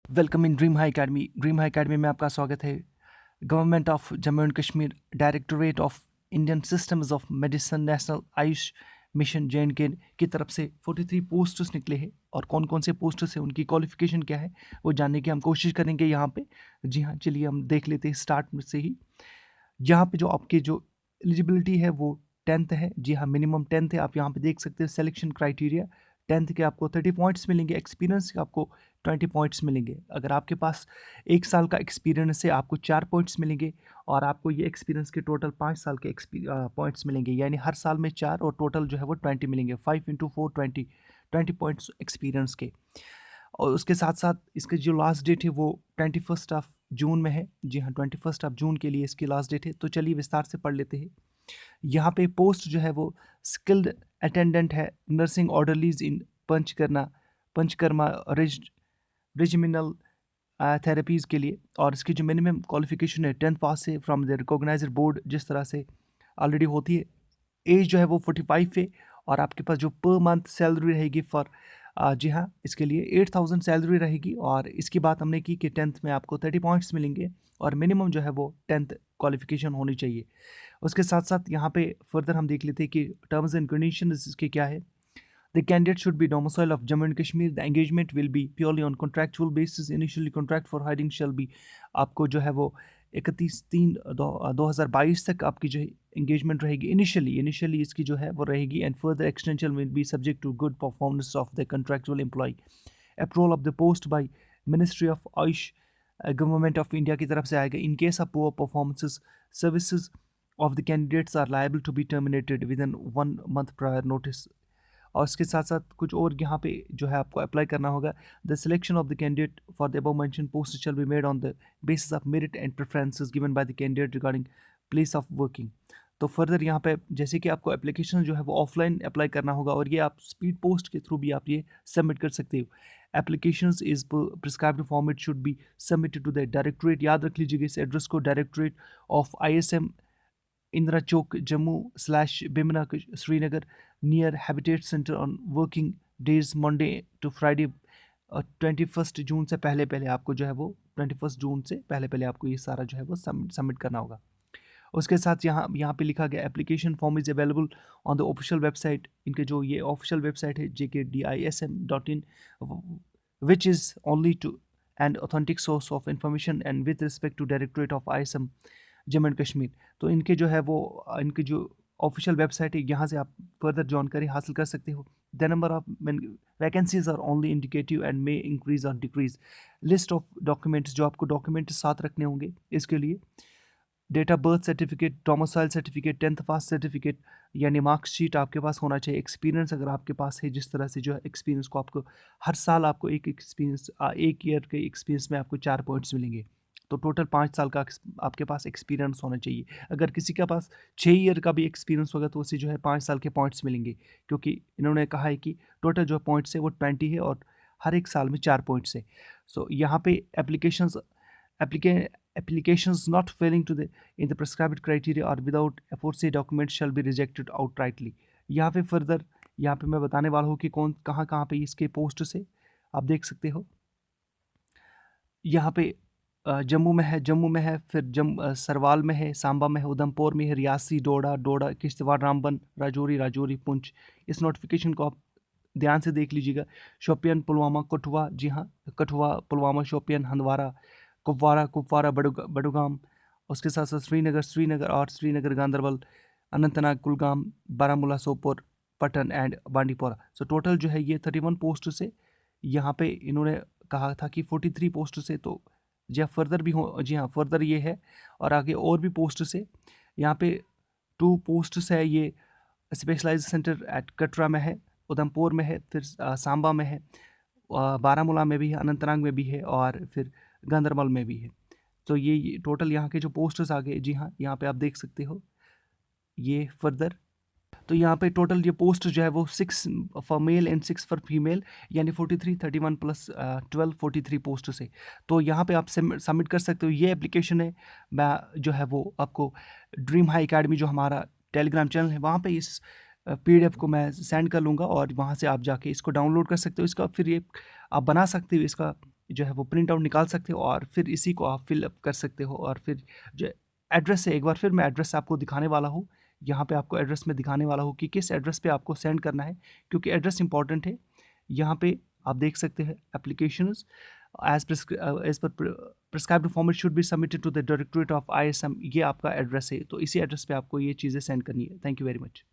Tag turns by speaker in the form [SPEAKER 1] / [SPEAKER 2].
[SPEAKER 1] Welcome in dream high academy. Dream high academy में आपका स्वागत है। Government of Jammu and Kashmir, directorate of Indian systems of medicine, national Ayush mission JNK की तरफ से 43 पोस्ट्स निकले हैं और कौन कौन से पोस्ट्स हैं, उनकी क्वालिफिकेशन क्या है, वो जानने की हम कोशिश करेंगे यहाँ पे। जी हाँ, चलिए हम देख लेते हैं स्टार्ट में से ही। यहाँ पे जो आपकी जो एलिजिबिलिटी है वो 10th है। जी हाँ, मिनिमम 10th है। आप यहाँ पे देख सकते हैं सिलेक्शन क्राइटेरिया। 10th के आपको 30 पॉइंट्स मिलेंगे, एक्सपीरियंस के आपको 20 पॉइंट्स मिलेंगे। अगर आपके पास 1 साल का एक्सपीरियंस है आपको 4 पॉइंट्स मिलेंगे और आपको ये एक्सपीरियंस के टोटल 5 साल के पॉइंट्स मिलेंगे, यानी हर साल में 4 और टोटल जो है वो 20 मिलेंगे। 5 इंटू 4 20 पॉइंट्स एक्सपीरियंस के। और उसके साथ साथ इसकी जो लास्ट डेट है वो 21 जून में है। जी हाँ, 21 जून के लिए इसकी लास्ट डेट है। तो चलिए विस्तार से पढ़ लेते हैं। यहाँ पे पोस्ट जो है वो स्किल्ड अटेंडेंट है, नर्सिंग ऑर्डरलीज इन पंचकर्मा रेजिमिनल थेरेपीज़ के लिए। और इसकी जो मिनिमम क्वालिफिकेशन है 10th पास है फ्रॉम द रिकॉग्नाइज्ड बोर्ड, जिस तरह से ऑलरेडी होती है। एज जो है वो 45 है और आपके पास जो पर मंथ सैलरी रहेगी फॉर जी हाँ, इसके लिए 8000 सैलरी रहेगी। और इसकी बात हमने की कि 10th में आपको 30 पॉइंट्स मिलेंगे और मिनिमम जो है वो 10th क्वालिफिकेशन होनी चाहिए। उसके साथ साथ यहाँ पे फर्दर हम देख लेते हैं कि टर्म्स एंड कंडीशंस इसके क्या है। The candidate should be domicile of Jammu and Kashmir. The engagement will be purely on contractual basis. Initially contract for hiring shall be, आपको जो है वो 31/3/2022 तक आपकी जो engagement रहेगी इनिशियली इसकी जो है वो रहेगी, and further extension will be subject to good performance of the contractual employee. Approval of the post by Ministry of Ayush, Government of India की तरफ से आएगा. In case of poor performances, services of the candidates are liable to be terminated within 1 month prior notice. और इसके साथ साथ कुछ और यहाँ पे जो है आपको अप्लाई करना होगा। The selection of the candidate for the above mention post shall be made on the basis of merit and preferences given by the candidate regarding place of working. तो फर्दर यहाँ पे जैसे कि आपको एप्लीकेशन जो है वो ऑफलाइन अप्लाई करना होगा और ये आप स्पीड पोस्ट के थ्रू भी आप ये सबमिट कर सकते हो। Applications is prescribed format should be submitted to the directorate. याद रख लीजिएगा इस एड्रेस को, directorate of ISM, Indra Chowk, Jammu/Bimna, Srinagar, near Habitat Center on working days Monday to Friday। 21 जून से पहले पहले आपको जो है वो 21 जून से पहले पहले आपको ये सारा जो है वो सबमिट करना होगा। उसके साथ यहाँ पे लिखा गया application form is available on the official website. इनके जो ये ऑफिशियल वेबसाइट है JKDISM.in, which is only to and authentic source of information and with respect to directorate of ISM Jammu and Kashmir. तो इनके जो है वो इनकी जो ऑफिशियल वेबसाइट है, यहाँ से आप फर्दर जानकारी हासिल कर सकते हो। The number of vacancies are only indicative and may increase और डिक्रीज। लिस्ट ऑफ डॉक्यूमेंट्स, जो आपको डॉक्यूमेंट्स साथ रखने होंगे इसके लिए, date of birth certificate, domicile certificate, 10th pass certificate यानी मार्क्सशीट आपके पास होना चाहिए। एक्सपीरियंस अगर आपके पास है, जिस तरह से जो है एक्सपीरियंस को आपको हर साल आपको एक ईयर के एक्सपीरियंस में आपको 4 पॉइंट्स मिलेंगे। तो टोटल 5 साल का आपके पास एक्सपीरियंस होना चाहिए। अगर किसी के पास 6 ईयर का भी एक्सपीरियंस होगा तो उसे जो है 5 साल के पॉइंट्स मिलेंगे, क्योंकि इन्होंने कहा है कि टोटल जो पॉइंट्स है वो 20 है और हर एक साल में 4 पॉइंट्स है। सो यहाँ पे applications not failing to the in the prescribed criteria or without aforesaid document shall be rejected outrightly। यहाँ पे फर्दर यहाँ पे मैं बताने वाला हूँ कि कहाँ पे इसके पोस्ट से आप देख सकते हो। यहाँ पे जम्मू में है, फिर सरवाल में है, सांबा में है, उधमपुर में है, रियासी, डोडा, किश्तवाड़, रामबन, राजौरी, पुंछ। इस नोटिफिकेशन को आप ध्यान से देख लीजिएगा। शोपियान, पुलवामा, कठुआ, जी हाँ, कठुआ, पुलवामा, शोपियान, हंदवाड़ा, कुपवारा, बडुगाम। उसके साथ साथ Srinagar, Ganderbal, Anantnag, Kulgam, Baramulla, Sopore, Patan and Bandipora. So total जो है ये 31 पोस्ट से यहाँ पे इन्होंने कहा था कि 43 पोस्ट से, तो जी हाँ फर्दर भी हो, जी हाँ फर्दर ये है और आगे और भी पोस्ट से। यहाँ पे 2 पोस्ट है, ये स्पेशलाइज सेंटर एट कटरा में है, उधमपुर में है, फिर सांबा में है, बारामूला में भी है, अनंतनाग में भी है और फिर गांधरबल में भी है। तो ये टोटल यहाँ के जो पोस्टर्स आ गए, जी हाँ यहाँ पे आप देख सकते हो ये फर्दर। तो यहाँ पे टोटल ये पोस्ट जो है वो 6 for male and 6 for female, यानी 43, 31 प्लस 12, 43 पोस्ट से। तो यहाँ पे आप सबमिट कर सकते हो। ये एप्लीकेशन है, मैं जो है वो आपको ड्रीम हाई अकेडमी जो हमारा टेलीग्राम चैनल है वहाँ पे इस PDF को मैं सेंड कर लूँगा और वहाँ से आप जाके इसको डाउनलोड कर सकते हो। इसका फिर ये आप बना सकते हो इसका जो है वो प्रिंट आउट निकाल सकते हो और फिर इसी को आप फिल अप कर सकते हो। और फिर जो एड्रेस है, एक बार फिर मैं एड्रेस आपको दिखाने वाला हूँ। यहाँ पे आपको एड्रेस में दिखाने वाला हूँ कि किस एड्रेस पे आपको सेंड करना है, क्योंकि एड्रेस इंपॉर्टेंट है। यहाँ पे आप देख सकते हैं applications as per prescribed format should be submitted to the directorate of ISM। ये आपका एड्रेस है, तो इसी एड्रेस पे आपको ये चीज़ें सेंड करनी है। Thank you very much.